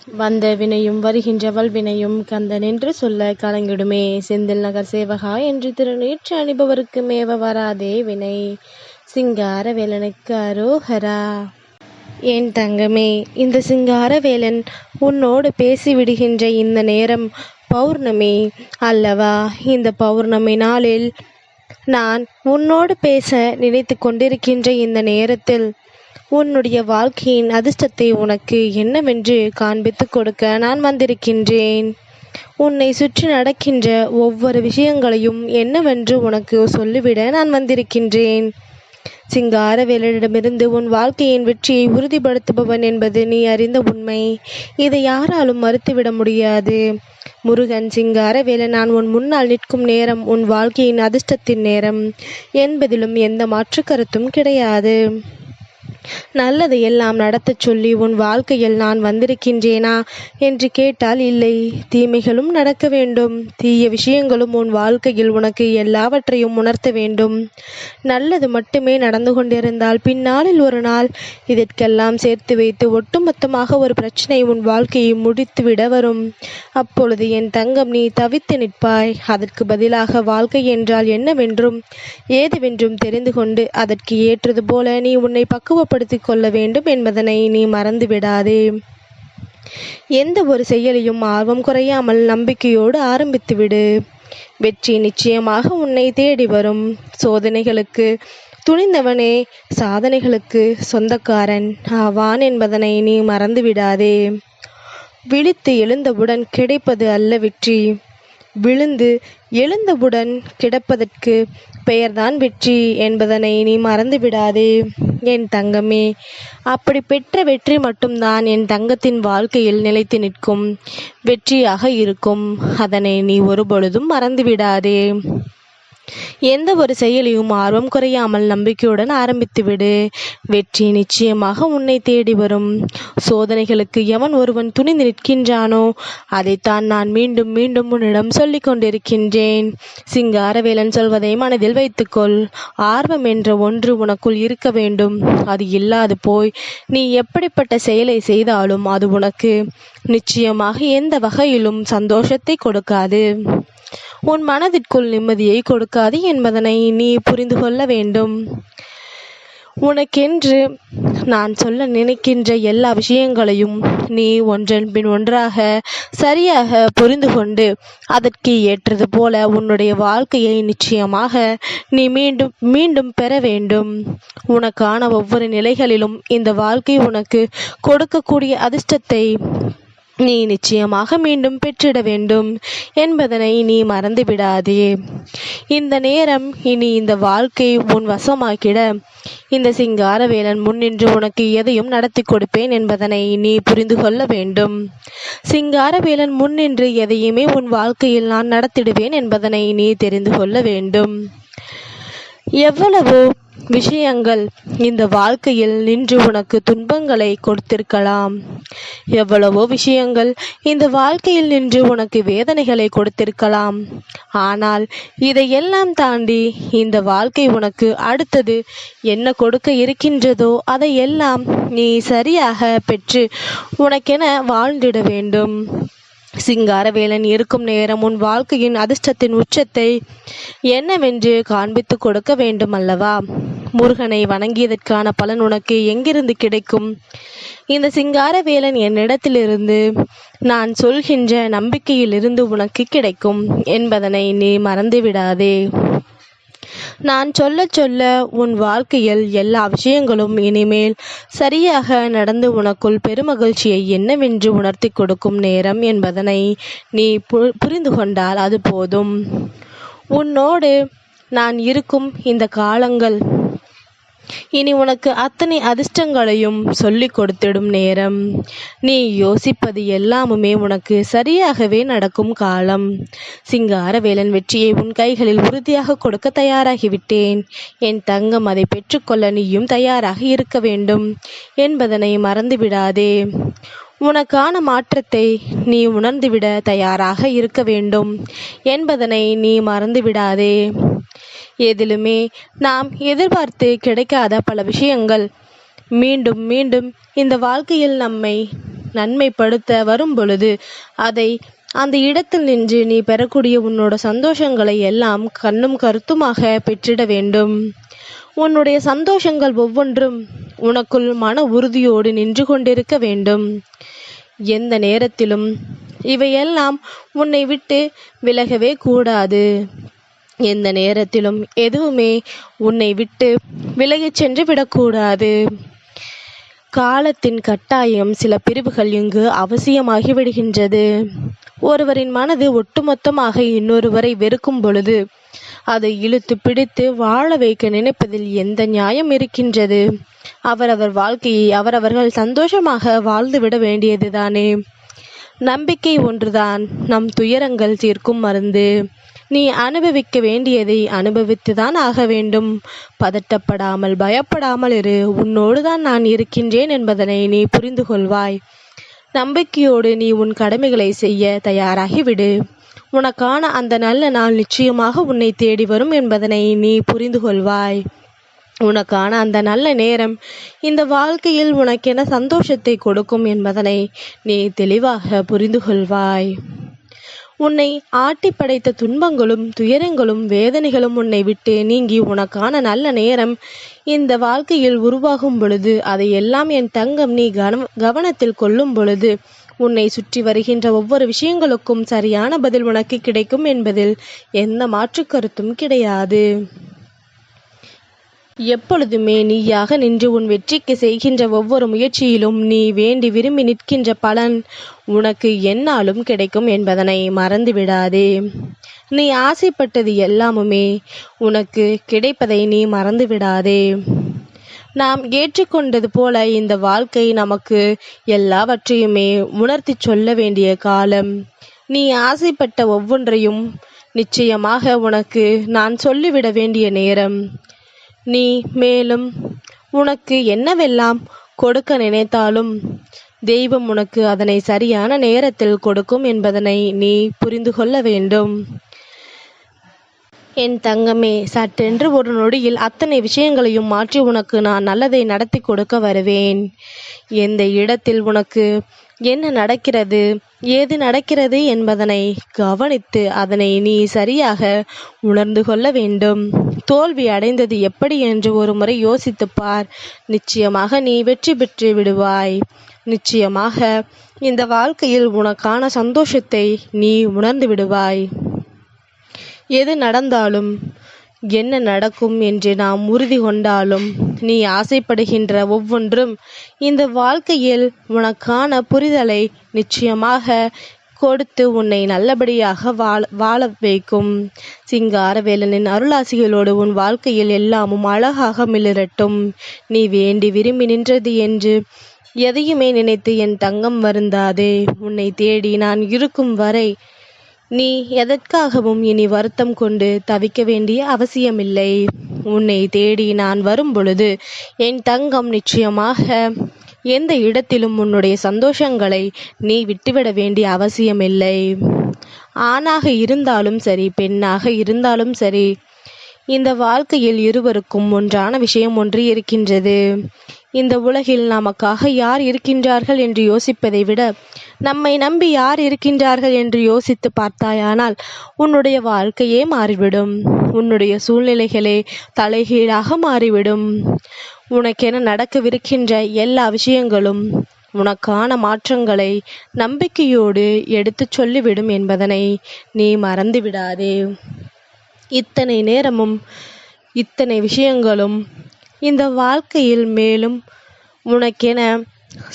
வந்த வினையும் வருகின்ற வல்வினையும் கந்தன் என்று சொல்ல கலங்கிடுமே. செந்தில் நகர் சேவகா என்று திருநீற்று அணிபவருக்கு மேவ வராதே வினை. சிங்கார வேலனுக்கு அரோஹரா. என் தங்கமே, இந்த சிங்கார வேலன் உன்னோடு பேசிவிடுகின்ற இந்த நேரம் பௌர்ணமி அல்லவா? இந்த பௌர்ணமி நாளில் நான் உன்னோடு பேச நினைத்து கொண்டிருக்கின்ற இந்த நேரத்தில் உன்னுடைய வாழ்க்கையின் அதிர்ஷ்டத்தை உனக்கு என்னவென்று காண்பித்து கொடுக்க நான் வந்திருக்கின்றேன். உன்னை சுற்றி நடக்கின்ற ஒவ்வொரு விஷயங்களையும் என்னவென்று உனக்கு சொல்லிவிட நான் வந்திருக்கின்றேன். சிங்காரவேலனிடமிருந்து உன் வாழ்க்கையின் வெற்றியை உறுதிப்படுத்துபவன் என்பது நீ அறிந்த உண்மை. இதை யாராலும் மறுத்துவிட முடியாது. முருகன் சிங்காரவேலன் நான் உன் முன்னால் நிற்கும் நேரம் உன் வாழ்க்கையின் அதிர்ஷ்டத்தின் நேரம் என்பதிலும் எந்த மாற்று கருத்தும் கிடையாது. நல்லது எல்லாம் நடத்தச் சொல்லி உன் வாழ்க்கையில் நான் வந்திருக்கின்றேனா என்று கேட்டால் இல்லை. தீமைகளும் நடக்க வேண்டும். தீய விஷயங்களும் உன் வாழ்க்கையில் உனக்கு எல்லாவற்றையும் உணர்த்த வேண்டும். நல்லது மட்டுமே நடந்து கொண்டிருந்தால் பின்னாளில் ஒரு நாள் இதற்கெல்லாம் சேர்த்து வைத்து ஒட்டுமொத்தமாக ஒரு பிரச்சனை உன் வாழ்க்கையை முடித்துவிட வரும். அப்பொழுது என் தங்கம் நீ தவித்து நிற்பாய். அதற்கு பதிலாக வாழ்க்கை என்றால் என்னவென்றும் ஏதுவென்றும் தெரிந்து கொண்டு அதற்கு ஏற்றது போல நீ உன்னை பக்குவப்படுத்திக் கொள்ள வேண்டும் என்பதனை நீ மறந்து விடாதே. எந்த ஒரு செயலையும் ஆர்வம் குறையாமல் நம்பிக்கையோடு ஆரம்பித்துவிடு. வெற்றி நிச்சயமாக உன்னை தேடி வரும். சோதனைகளுக்கு துணிந்தவனே சாதனைகளுக்கு சொந்தக்காரன் ஆவான் என்பதனை நீ மறந்து விடாதே. விழித்து எழுந்தவுடன் கிடைப்பது அல்ல வெற்றி. விழுந்து எழுந்தவுடன் கிடப்பதற்கு பெயர்தான் வெற்றி என்பதனை நீ மறந்து விடாதே என் தங்கமே. அப்படி பெற்ற வெற்றி மட்டும்தான் என் தங்கத்தின் வாழ்க்கையில் நிலைத்து நிற்கும் வெற்றியாக இருக்கும். அதனை நீ ஒருபொழுதும் மறந்து விடாதே. எந்த ஒரு செயலையும் ஆர்வம் குறையாமல் நம்பிக்கையுடன் ஆரம்பித்துவிடு. வெற்றி நிச்சயமாக உன்னை தேடி வரும். சோதனைகளுக்கு எவன் ஒருவன் துணிந்து நிற்கின்றானோ அதைத்தான் நான் மீண்டும் மீண்டும் உன்னிடம் சொல்லிக் கொண்டிருக்கின்றேன். சிங்காரவேலன் சொல்வதை மனதில் வைத்துக்கொள். ஆர்வம் என்ற ஒன்று உனக்குள் இருக்க வேண்டும். அது இல்லாது போய் நீ எப்படிப்பட்ட செயலை செய்தாலும் அது உனக்கு நிச்சயமாக எந்த வகையிலும் சந்தோஷத்தை கொடுக்காது. உன் மனதிற்குள் நிம்மதியை கொடுக்காது என்பதனை நீ புரிந்து கொள்ள வேண்டும். உனக்கென்று நான் சொல்ல நினைக்கின்ற எல்லா விஷயங்களையும் நீ ஒன்றன் பின் ஒன்றாக சரியாக புரிந்து கொண்டு அதற்கு ஏற்றது போல உன்னுடைய வாழ்க்கையை நிச்சயமாக நீ மீண்டும் மீண்டும் பெற வேண்டும். உனக்கான ஒவ்வொரு நிலைகளிலும் இந்த வாழ்க்கை உனக்கு கொடுக்கக்கூடிய அதிர்ஷ்டத்தை நீ நிச்சயமாக மீண்டும் பெற்றிட வேண்டும் என்பதனை நீ மறந்து விடாதே. இந்த நேரம் இனி இந்த வாழ்க்கை உன் வசமாக்கிட இந்த சிங்காரவேலன் முன்னின்று உனக்கு எதையும் நடத்தி கொடுப்பேன் என்பதனை நீ புரிந்து கொள்ள வேண்டும். சிங்காரவேலன் முன்னின்று எதையுமே உன் வாழ்க்கையில் நான் நடத்திடுவேன் என்பதனை நீ தெரிந்து கொள்ள வேண்டும். எவ்வளவு விஷயங்கள் இந்த வாழ்க்கையில் நின்று உனக்கு துன்பங்களை கொடுத்திருக்கலாம். எவ்வளவோ விஷயங்கள் இந்த வாழ்க்கையில் நின்று உனக்கு வேதனைகளை கொடுத்திருக்கலாம். ஆனால் இதையெல்லாம் தாண்டி இந்த வாழ்க்கை உனக்கு அடுத்தது என்ன கொடுக்க இருக்கின்றதோ அதையெல்லாம் நீ சரியாக பெற்று உனக்கென வாழ்ந்திட வேண்டும். சிங்காரவேலன் இருக்கும் நேரம் உன் வாழ்க்கையின் அதிர்ஷ்டத்தின் உச்சத்தை என்னவென்று காண்பித்து கொடுக்க வேண்டும் அல்லவா? முருகனை வணங்கியதற்கான பலன் உனக்கு எங்கிருந்து கிடைக்கும்? இந்த சிங்காரவேலன் என்னிடத்திலிருந்து நான் சொல்கின்ற நம்பிக்கையிலிருந்து உனக்கு கிடைக்கும் என்பதனை நீ மறந்துவிடாதே. நான் சொல்ல சொல்ல உன் வாழ்க்கையில் எல்லா விஷயங்களும் இனிமேல் சரியாக நடந்து உனக்குள் பெருமகிழ்ச்சியை என்னவென்று உணர்த்தி கொடுக்கும் நேரம் என்பதனை நீ புரிந்து கொண்டால் அது போதும். உன்னோடு நான் இருக்கும் இந்த காலங்கள் இனி உனக்கு அத்தனை அதிர்ஷ்டங்களையும் சொல்லிக் கொடுத்திடும் நேரம். நீ யோசிப்பது எல்லாமுமே உனக்கு சரியாகவே நடக்கும் காலம். சிங்காரவேலன் வெற்றியை உன் கைகளில் உறுதியாக கொடுக்க தயாராகிவிட்டேன். என் தங்கம், அதை பெற்றுக்கொள்ள நீயும் தயாராக இருக்க வேண்டும் என்பதனை மறந்துவிடாதே. உனக்கான மாற்றத்தை நீ உணர்ந்துவிட தயாராக இருக்க வேண்டும் என்பதனை நீ மறந்துவிடாதே. எதிலுமே நாம் எதிர்பார்த்து கிடைக்காத பல விஷயங்கள் மீண்டும் மீண்டும் இந்த வாழ்க்கையில் நம்மை நன்மைப்படுத்த வரும் பொழுது அதை அந்த இடத்தில் நின்று நீ பெறக்கூடிய உன்னோட சந்தோஷங்களை எல்லாம் கண்ணும் கருத்துமாக பெற்றிட வேண்டும். உன்னுடைய சந்தோஷங்கள் ஒவ்வொன்றும் உனக்குள் மன உறுதியோடு நின்று கொண்டிருக்க வேண்டும். எந்த நேரத்திலும் இவையெல்லாம் உன்னை விட்டு விலகவே கூடாது. எந்த நேரத்திலும் எதுவுமே உன்னை விட்டு விலகிச் சென்று விடக்கூடாது. காலத்தின் கட்டாயம் சில பிரிவுகள் இங்கு அவசியமாகி விடுகின்றது. ஒருவரின் மனது ஒட்டுமொத்தமாக இன்னொருவரை வெறுக்கும் பொழுது அதை இழுத்து பிடித்து வாழ வைக்க நினைப்பதில் எந்த நியாயம் இருக்கின்றது? அவரவர் வாழ்க்கையை அவரவர்கள் சந்தோஷமாக வாழ்ந்துவிட வேண்டியதுதானே. நம்பிக்கை ஒன்றுதான் நம் துயரங்கள் தீர்க்கும் மருந்து. நீ அனுபவிக்க வேண்டியதை அனுபவித்துதான் ஆக வேண்டும். பதட்டப்படாமல் பயப்படாமல் இரு. உன்னோடுதான் நான் இருக்கின்றேன் என்பதனை நீ புரிந்து கொள்வாய். நம்பிக்கையோடு நீ உன் கடமைகளை செய்ய தயாராகிவிடு. உனக்கான அந்த நல்ல நாள் நிச்சயமாக உன்னை தேடி வரும் என்பதனை நீ புரிந்து கொள்வாய். உனக்கான அந்த நல்ல நேரம் இந்த வாழ்க்கையில் உனக்கென சந்தோஷத்தை கொடுக்கும் என்பதனை நீ தெளிவாக புரிந்து கொள்வாய். உன்னை ஆட்டி படைத்த துன்பங்களும் துயரங்களும் வேதனைகளும் உன்னை விட்டு நீங்கி உனக்கான நல்ல நேரம் இந்த வாழ்க்கையில் உருவாகும் பொழுது அதையெல்லாம் என் தங்கம் நீ கவனத்தில் கொள்ளும் பொழுது உன்னை சுற்றி வருகின்ற ஒவ்வொரு விஷயங்களுக்கும் சரியான பதில் உனக்கு கிடைக்கும் என்பதில் எந்த மாற்று கருத்தும் கிடையாது. எப்பொழுதுமே நீயாக நின்று உன் வெற்றிக்கு செய்கின்ற ஒவ்வொரு முயற்சியிலும் நீ வேண்டி விரும்பி நிற்கின்ற பலன் உனக்கு எந்நாளும் கிடைக்கும் என்பதனை மறந்துவிடாதே. நீ ஆசைப்பட்டது எல்லாமுமே உனக்கு கிடைப்பதை நீ மறந்துவிடாதே. நாம் ஏற்றுக்கொண்டது போல இந்த வாழ்க்கை நமக்கு எல்லாவற்றையுமே உணர்த்தி சொல்ல வேண்டிய காலம். நீ ஆசைப்பட்ட ஒவ்வொன்றையும் நிச்சயமாக உனக்கு நான் சொல்லிவிட வேண்டிய நேரம். நீ மேலும் உனக்கு என்னவெல்லாம் கொடுக்க நினைத்தாலும் தெய்வம் உனக்கு அதனை சரியான நேரத்தில் கொடுக்கும் என்பதனை நீ புரிந்து கொள்ள வேண்டும். என் தங்கமே, சட்டென்று ஒரு நொடியில் அத்தனை விஷயங்களையும் மாற்றி உனக்கு நான் நல்லதை நடத்தி கொடுக்க வருவேன். எந்த இடத்தில் உனக்கு என்ன நடக்கிறது, ஏது நடக்கிறது என்பதனை கவனித்து அதனை நீ சரியாக உணர்ந்து கொள்ள வேண்டும். தோல்வி அடைந்தது எப்படி என்று ஒரு முறை யோசித்துப் பார். நிச்சயமாக நீ வெற்றி பெற்று விடுவாய். நிச்சயமாக இந்த வாழ்க்கையில் உனக்கான சந்தோஷத்தை நீ உணர்ந்து விடுவாய். எது நடந்தாலும் என்ன நடக்கும் என்று நாம் உறுதி கொண்டாலும் நீ ஆசைப்படுகின்ற ஒவ்வொன்றும் இந்த வாழ்க்கையில் உனக்கான புரிதலை நிச்சயமாக கொடுத்து உன்னை நல்லபடியாக வாழ வைக்கும். சிங்காரவேலனின் அருளாசிகளோடு உன் வாழ்க்கையில் எல்லாமும் அழகாக மிளிரட்டும். நீ வேண்டி விரும்பி நின்றது என்று எதையுமே நினைத்து என் தங்கம் வருந்தாதே. உன்னை தேடி நான் இருக்கும் வரை நீ எதற்காகவும் இனி வருத்தம் கொண்டு தவிக்க வேண்டிய அவசியமில்லை. உன்னை தேடி நான் வரும் பொழுது என் தங்கம் நிச்சயமாக எந்த இடத்திலும் உன்னுடைய சந்தோஷங்களை நீ விட்டுவிட வேண்டிய அவசியமில்லை. ஆணாக இருந்தாலும் சரி, பெண்ணாக இருந்தாலும் சரி, இந்த வாழ்க்கையில் இருவருக்கும் ஒன்றான விஷயம் ஒன்று இருக்கின்றது. இந்த உலகில் நமக்காக யார் இருக்கின்றார்கள் என்று யோசிப்பதை விட நம்மை நம்பி யார் இருக்கின்றார்கள் என்று யோசித்து பார்த்தாயானால் உன்னுடைய வாழ்க்கையே மாறிவிடும். உன்னுடைய சூழ்நிலைகளே தலைகீழாக மாறிவிடும். உனக்கென நடக்கவிருக்கின்ற எல்லா விஷயங்களும் உனக்கான மாற்றங்களை நம்பிக்கையோடு எடுத்து சொல்லிவிடும் என்பதனை நீ மறந்து விடாதே. இத்தனை நேரமும் இத்தனை விஷயங்களும் இந்த வாழ்க்கையில் மேலும் உனக்கென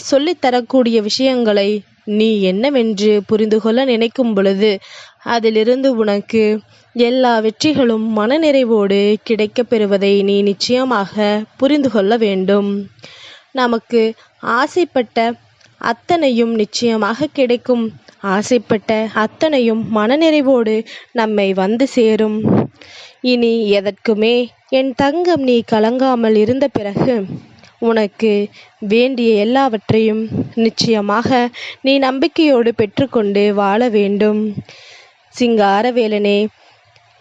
சொல்லித்தரக்கூடிய விஷயங்களை நீ என்னவென்று புரிந்து கொள்ள நினைக்கும் பொழுது அதிலிருந்து உனக்கு எல்லா வெற்றிகளும் மனநிறைவோடு கிடைக்கப் பெறுவதை நீ நிச்சயமாக புரிந்து கொள்ள வேண்டும். நமக்கு ஆசைப்பட்ட அத்தனையும் நிச்சயமாக கிடைக்கும். ஆசைப்பட்ட அத்தனையும் மனநிறைவோடு நம்மை வந்து சேரும். இனி எதற்குமே என் தங்கம் நீ கலங்காமல் இருந்த பிறகு உனக்கு வேண்டிய எல்லாவற்றையும் நிச்சயமாக நீ நம்பிக்கையோடு பெற்றுக்கொண்டு வாழ வேண்டும். சிங்காரவேலனே,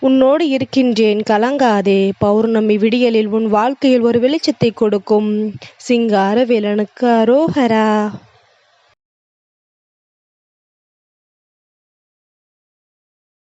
உன்னோடு இருக்கின்றேன், கலங்காதே. பௌர்ணமி விடியலில் உன் வாழ்க்கையில் ஒரு வெளிச்சத்தை கொடுக்கும். சிங்காரவேலனுக்கு அரோகரா.